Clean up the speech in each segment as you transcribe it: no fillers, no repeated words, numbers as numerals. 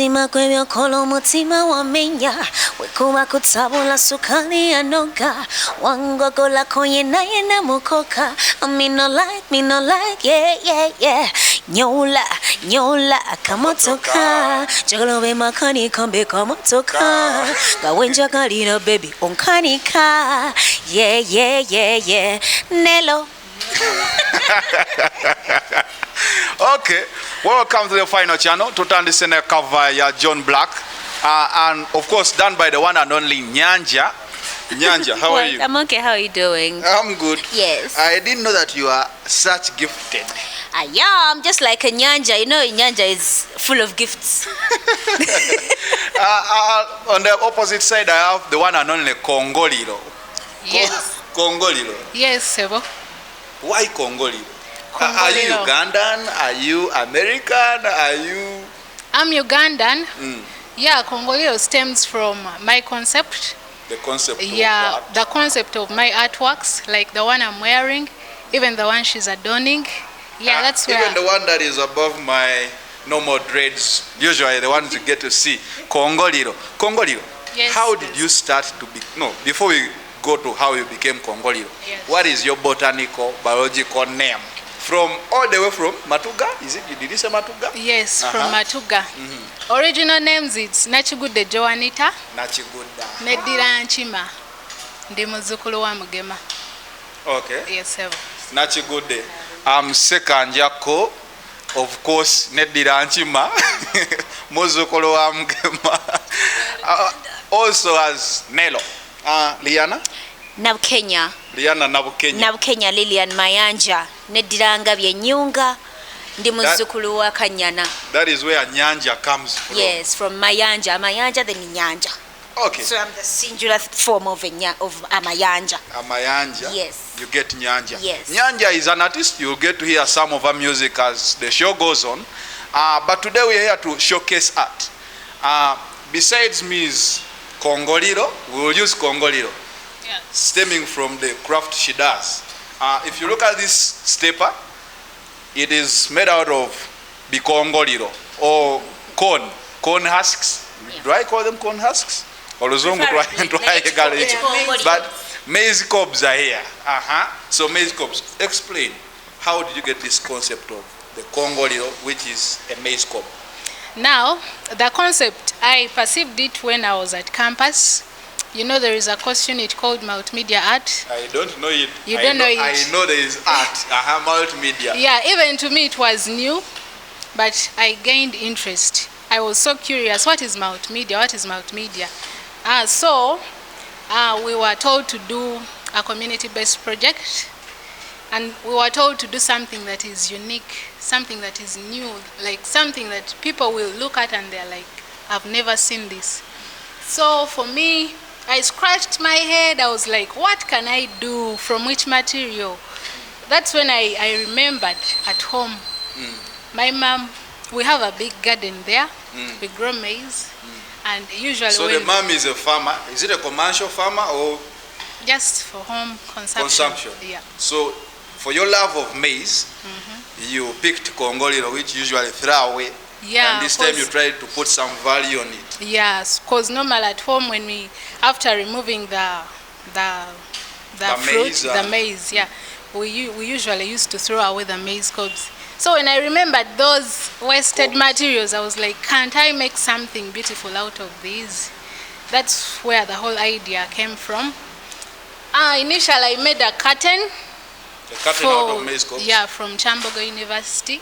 Mutima kwebyo kolo mutima wamenya wekuba kutabula sukali anoga wangogola konye na yena mukoka me no like yeah nyola kamotoka jagalobe makani kambe kamotoka gawenja kalina baby onkanika yeah Nelo. Okay, welcome to the final channel. Tutandisene cover ya John Black, and of course done by the one and only Nyanja. Nyanja, how are you? I'm okay. How are you doing? I'm good. Yes. I didn't know that you are such gifted. Yeah, I'm just like a Nyanja. You know, Nyanja is full of gifts. On the opposite side, I have the one and only Kongoliro. Yes. Kongoliro. Yes, Sebo. Why Kongoliro? Are you Ugandan? Are you American? Are you... I'm Ugandan. Yeah, Kongoliro stems from my concept. The concept of what? The concept of my artworks, like the one I'm wearing, even the one she's adorning. Yeah, that's where... Even the one that is above my normal dreads, usually the ones you get to see. Kongoliro. Kongoliro, yes, how did you start to be... No, before we go to how you became Kongoliro, yes, what is your botanical, biological name? From all the way from Matuga? Did you say Matuga? Yes, from Matuga. Original names, it's Nachigude Joanita. Nachiguda. Nedira Nchima. Ndi muzukulu wa Mugema. Okay. Yes, sir. Nachigude. Sekanjako, of course, Nedira Nchima. Muzukulu wa Mugema. Also as Nelo. Liana? Nabukenya. Liana Nabukenya. Nabukenya Lilian Mayanja. Nediranga byenyunga. Ndi muzukulu wa Kanyana. That is where Nyanja comes from. Yes, from Mayanja. Mayanja then Nyanja. Okay. So I'm the singular form of Amayanja. Amayanja. Yes. You get Nyanja. Yes. Nyanja is an artist. You'll get to hear some of her music as the show goes on. But today we're here to showcase art. Besides me is Kongoliro. We will use Kongoliro. Yeah. Stemming from the craft she does. If you look at this stepper, it is made out of bikongoliro or corn husks. Yeah. Do I call them corn husks? Or but maize cobs are here. So maize cobs. Explain, how did you get this concept of the Kongoliro, which is a maize cob? Now, the concept, I perceived it when I was at campus. You know, there is a course unit called multimedia art. I don't know it. You don't know it? I know there is art. Multimedia. Yeah, even to me it was new, but I gained interest. I was so curious, what is multimedia? What is multimedia? So we were told to do a community-based project, and we were told to do something that is unique, something that is new, like something that people will look at and they're like, I've never seen this. So for me, I scratched my head. I was like, what can I do? From which material? That's when I remembered at home. My mom, we have a big garden there. We grow maize. And usually... So the mom is a farmer. Is it a commercial farmer or... Just for home consumption. Yeah. So for your love of maize, you picked Kongoliro, which usually throw away. Yeah, and this time you tried to put some value on it. Yes, because normal at home when we, after removing the fruit, the maize, yeah, we usually used to throw away the maize cobs. So when I remembered those wasted materials, I was like, can't I make something beautiful out of these? That's where the whole idea came from. Initially, I made a curtain. A curtain out of maize cobs? Yeah, from Chambogo University.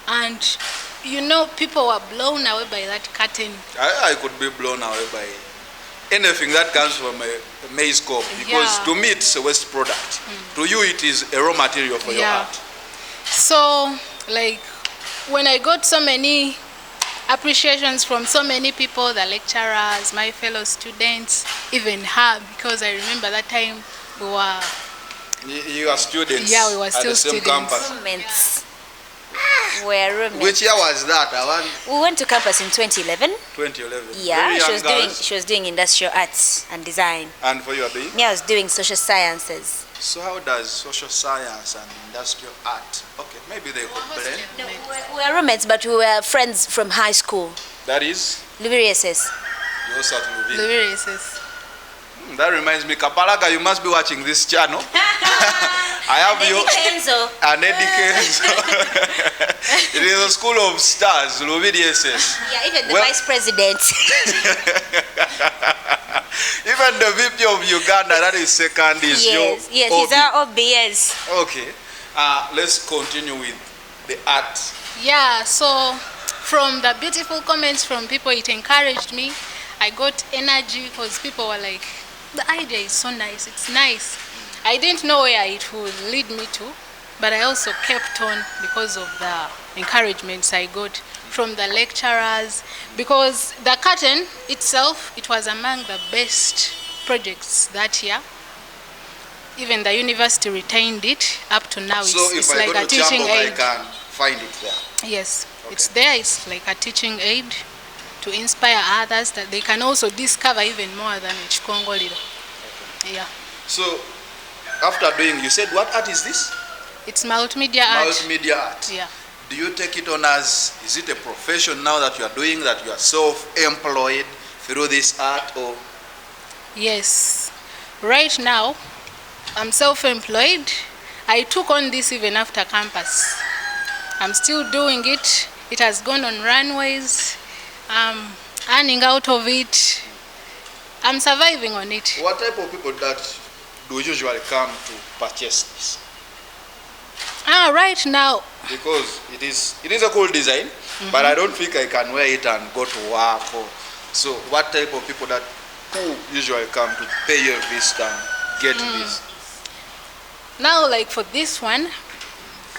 And you know, people were blown away by that curtain. I could be blown away by anything that comes from a maize cob, because to me it's a waste product. To you it is a raw material for your art. So, like, when I got so many appreciations from so many people, the lecturers, my fellow students, even her, because I remember that time we were... You are students? Yeah, we were still at the same students. Campus. We're roommates. Which year was that? We went to campus in 2011. 2011. Yeah, she was doing industrial arts and design. And for you, Abi? Me, I was doing social sciences. So how does social science and industrial art? Okay, maybe they could blend. No, we were roommates, but we were friends from high school. That is? Lubiri SS. You also at Lubiri. Lubiri SS. That reminds me, Kapalaga, you must be watching this channel. I have you. And Eddie Kenzo. It is a school of stars, Lubiri SS. Yeah, even the vice president. Even the VP of Uganda, that is second, is yes, your yes, he's our OBS. Okay. Let's continue with the art. Yeah, so from the beautiful comments from people, it encouraged me. I got energy because people were like, the idea is so nice, it's nice. I didn't know where it would lead me to, but I also kept on because of the encouragements I got from the lecturers, because the curtain itself, it was among the best projects that year. Even the university retained it up to now. So it's if I like go a to teaching Jambo, I aid. can find it there. Yes, Okay. it's there. It's like a teaching aid to inspire others that they can also discover even more than Kongoliro. Okay. Yeah. So after doing, you said, what art is this? It's multimedia art. Multimedia art. Yeah. Do you take it on as, is it a profession now that you are doing, that you are self-employed through this art, or? Yes. Right now, I'm self-employed. I took on this even after campus. I'm still doing it. It has gone on runways. I'm earning out of it. I'm surviving on it. What type of people that do usually come to purchase this? Right now, Because it is a cool design, but I don't think I can wear it and go to work. Or, so what type of people that who usually come to pay your visit and get this? now like for this one,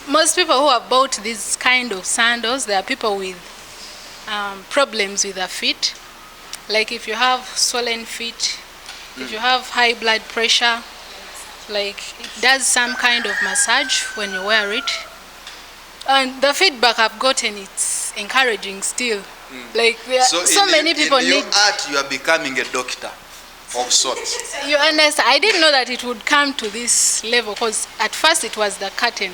most people who have bought this kind of sandals, they are people with problems with their feet. Like if you have swollen feet, if you have high blood pressure, like it does some kind of massage when you wear it. And the feedback I've gotten, it's encouraging still. Like there are so many people in need. your art, you are becoming a doctor of sorts. You understand? I didn't know that it would come to this level, because at first it was the curtain,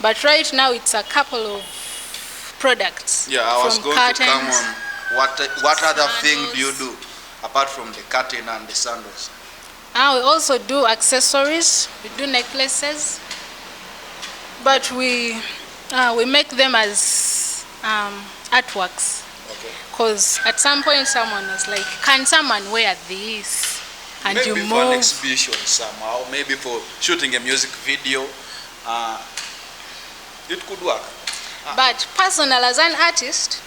but right now it's a couple of products. Yeah, I was from going curtains, to come on what other thing sandals. do you do apart from the curtain and the sandals? We also do accessories. We do necklaces, but we make them as artworks. Okay. Because at some point someone was like, can someone wear this? And Maybe you for an move. exhibition somehow, maybe for shooting a music video, it could work. But personal, as an artist,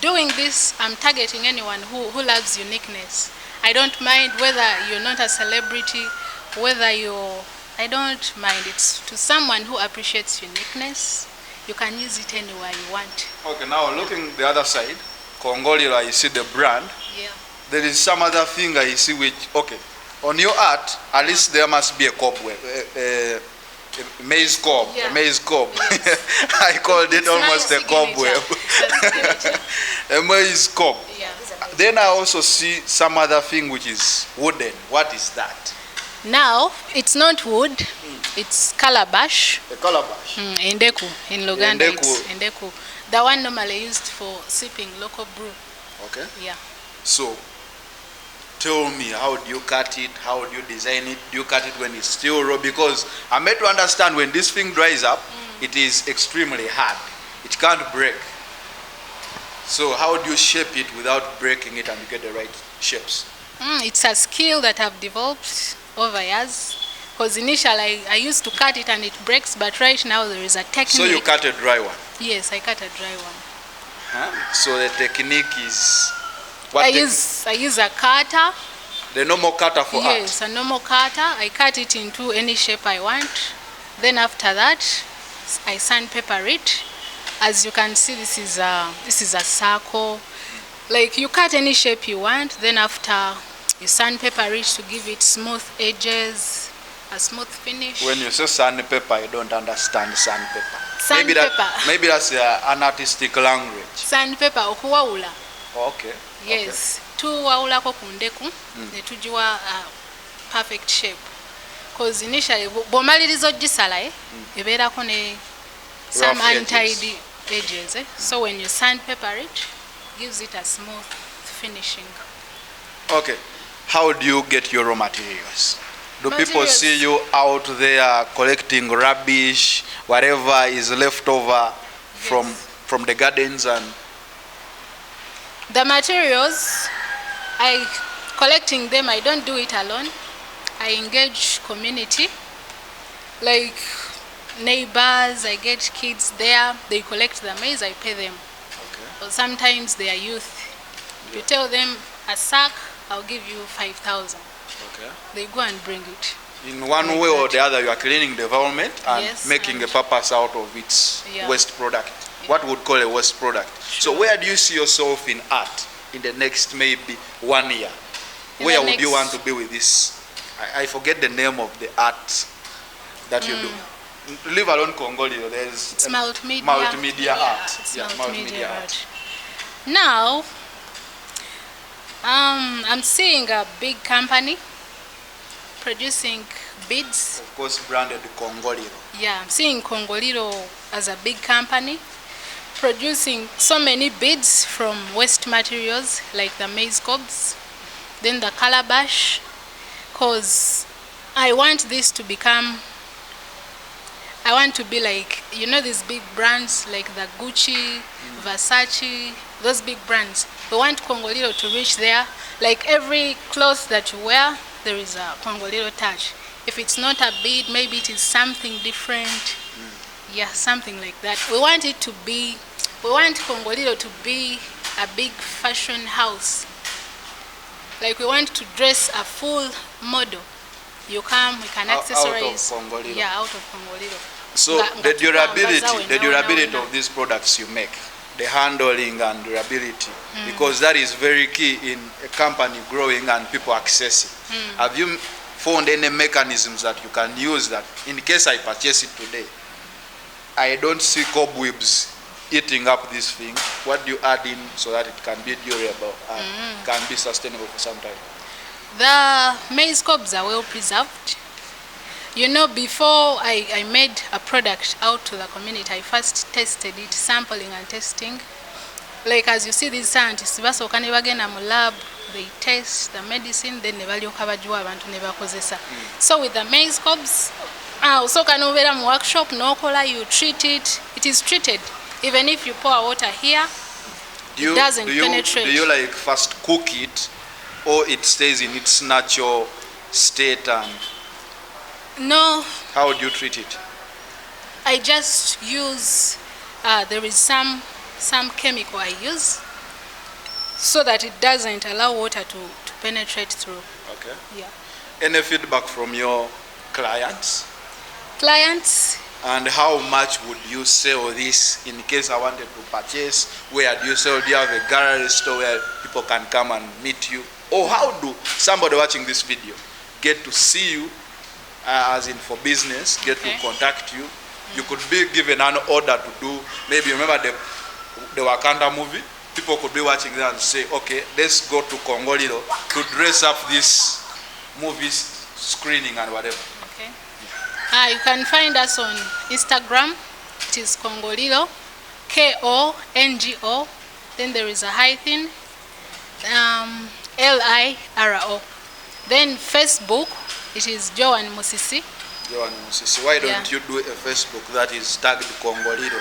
doing this, I'm targeting anyone who loves uniqueness. I don't mind whether you're not a celebrity, whether you're, I don't mind. It's to someone who appreciates uniqueness. You can use it anywhere you want. Okay, now looking the other side, Kongoliro, I see the brand. Yeah. There is some other thing I see which, okay, on your art, at least there must be a cobweb, a maize cob, Yeah. a maize cob. Yes. I called it It's almost my a cobweb. signature. A maize cob. Yeah. Then I also see some other thing which is wooden. What is that? Now, it's not wood, it's calabash. A calabash. Endeku, in Luganda Endeku. it's endeku. The one normally used for sipping local brew. Okay. Yeah. So, tell me, how do you cut it? How do you design it? Do you cut it when it's still raw? Because I'm made to understand when this thing dries up, it is extremely hard. It can't break. So how do you shape it without breaking it and get the right shapes? It's a skill that I've developed over years. Because initially I used to cut it and it breaks, but right now there is a technique. So you cut a dry one? Yes, I cut a dry one. Huh? So the technique is... What I use a cutter. the normal cutter for art? Yes, a normal cutter. I cut it into any shape I want. Then after that, I sandpaper it. As you can see, this is a circle. Like you cut any shape you want. Then after you sandpaper it to give it smooth edges, a smooth finish. When you say sandpaper, I don't understand sandpaper. Sandpaper. Maybe that's an artistic language. Sandpaper okuwawula. Okay. Yes. Tuwawulako ku ndeku ne tugiwa perfect shape. Because initially bw'omaliriza ogisala ebeerako ne some Rough untidy edges. So when you sandpaper it, gives it a smooth finishing. Okay. How do you get your raw materials? Do people Materials. see you out there collecting rubbish, whatever is left over from the gardens? And The materials, collecting them, I don't do it alone. I engage community, like neighbors. I get kids there. They collect the maize. I pay them. okay. Or sometimes they are youth. You tell them a sack, I'll give you 5,000. Okay. They go and bring it. In one Like way or that. the other, you are cleaning the environment and Yes, making and- a purpose out of its Yeah. waste product. Yeah. What would call a waste product. So Sure. where do you see yourself in art in the next maybe 1 year? In Where the would you next- want to be with this? I forget the name of the art that you do. Leave alone Kongoliro, there's It's multimedia. multimedia art. It's Yeah, multimedia art. Now, I'm seeing a big company producing beads. Of course, branded Kongoliro. Yeah, I'm seeing Kongoliro as a big company producing so many beads from waste materials like the maize cobs, then the calabash, because I want this to become, I want to be like, you know, these big brands like the Gucci, Versace, those big brands. We want Kongoliro to reach there. Like every cloth that you wear, there is a Kongoliro touch. If it's not a bead, maybe it is something different. Yeah, something like that. We want it to be, we want Kongoliro to be a big fashion house. Like we want to dress a full model. You come, we can Out of accessorize. Kongoliro. Yeah, out of Kongoliro. So Nga- the nga tukamba durability, zawe the nawe durability nawe of these products you make, the handling and durability, because that is very key in a company growing and people accessing. Have you found any mechanisms that you can use that in case I purchase it today, I don't see cobwebs eating up this thing? What do you add in so that it can be durable and can be sustainable for some time? The maize cobs are well preserved. You know, before I made a product out to the community, I first tested it, sampling and testing. Like as you see, these scientists, basooka ne bagenda mu lab, they test the medicine, then ne balyoka bagiwa abantu ne bakozesa. So with the maize cobs, osooka n'obeera mu workshop, n'okola, you treat it, it is treated. Even if you pour water here, Do It doesn't do you, penetrate. Do you like first cook it, or it stays in its natural state? And no, how do you treat it? I just use, there is some chemical I use so that it doesn't allow water to penetrate through. Okay. Yeah. Any feedback from your clients? Clients, And how much would you sell this in case I wanted to purchase? Where do you sell? Do you have a gallery store where people can come and meet you? Or how do somebody watching this video get to see you, as in for business, get Okay. to contact you? You could be given an order to do, maybe you remember the Wakanda movie? People could be watching that and say, okay, let's go to Kongoliro to dress up this movie screening and whatever. okay. You can find us on Instagram. It is Kongoliro, Kongo. Then there is a hyphen, Liro. Then Facebook, it is Joan Musisi. Joan Musisi, why don't Yeah. you do a Facebook that is tagged Kongoliro?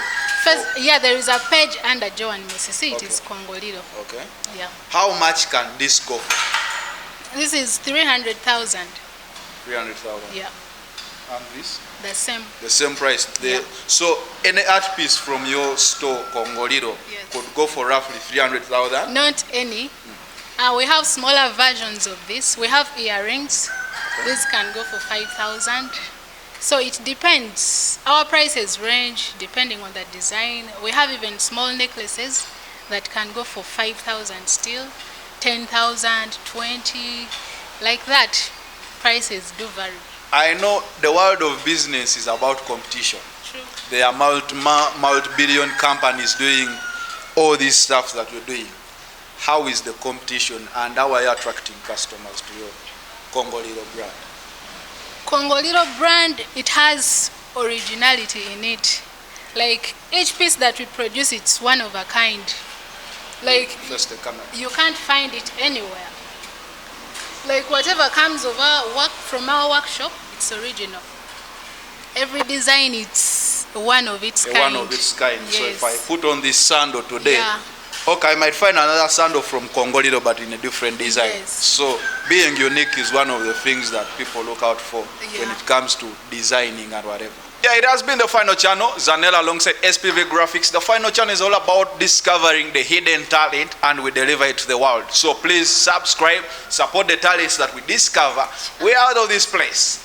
Yeah, there is a page under Joan Musisi. It Okay. is Kongoliro. Okay. Yeah. How much can this go for? This is 300,000. 300,000. Yeah, And this? the same. The same price. Yeah. So any art piece from your store, Kongoliro, Yes. could go for roughly 300,000? Not any. We have smaller versions of this. We have earrings. These can go for 5,000. So it depends. Our prices range depending on the design. We have even small necklaces that can go for 5,000 still, 10,000, 20, like that. Prices do vary. I know the world of business is about competition. True. There are multi-billion companies doing all this stuff that you're doing. How is the competition and how are you attracting customers to your Kongoliro brand? Kongoliro brand, it has originality in it. Like each piece that we produce, it's one of a kind. Like, Face the camera. you can't find it anywhere. Like, whatever comes from our workshop, it's original. Every design, it's one of its kind. One of its kind. Yes. So if I put on this sandal today, Yeah. okay, I might find another sandal from Kongoliro, but in a different design. Yes. So being unique is one of the things that people look out for when Yeah. it comes to designing and whatever. Yeah, it has been the final channel, Zanella alongside SPV Graphics. The final channel is all about discovering the hidden talent, and we deliver it to the world. So please subscribe, support the talents that we discover. We're out of this place.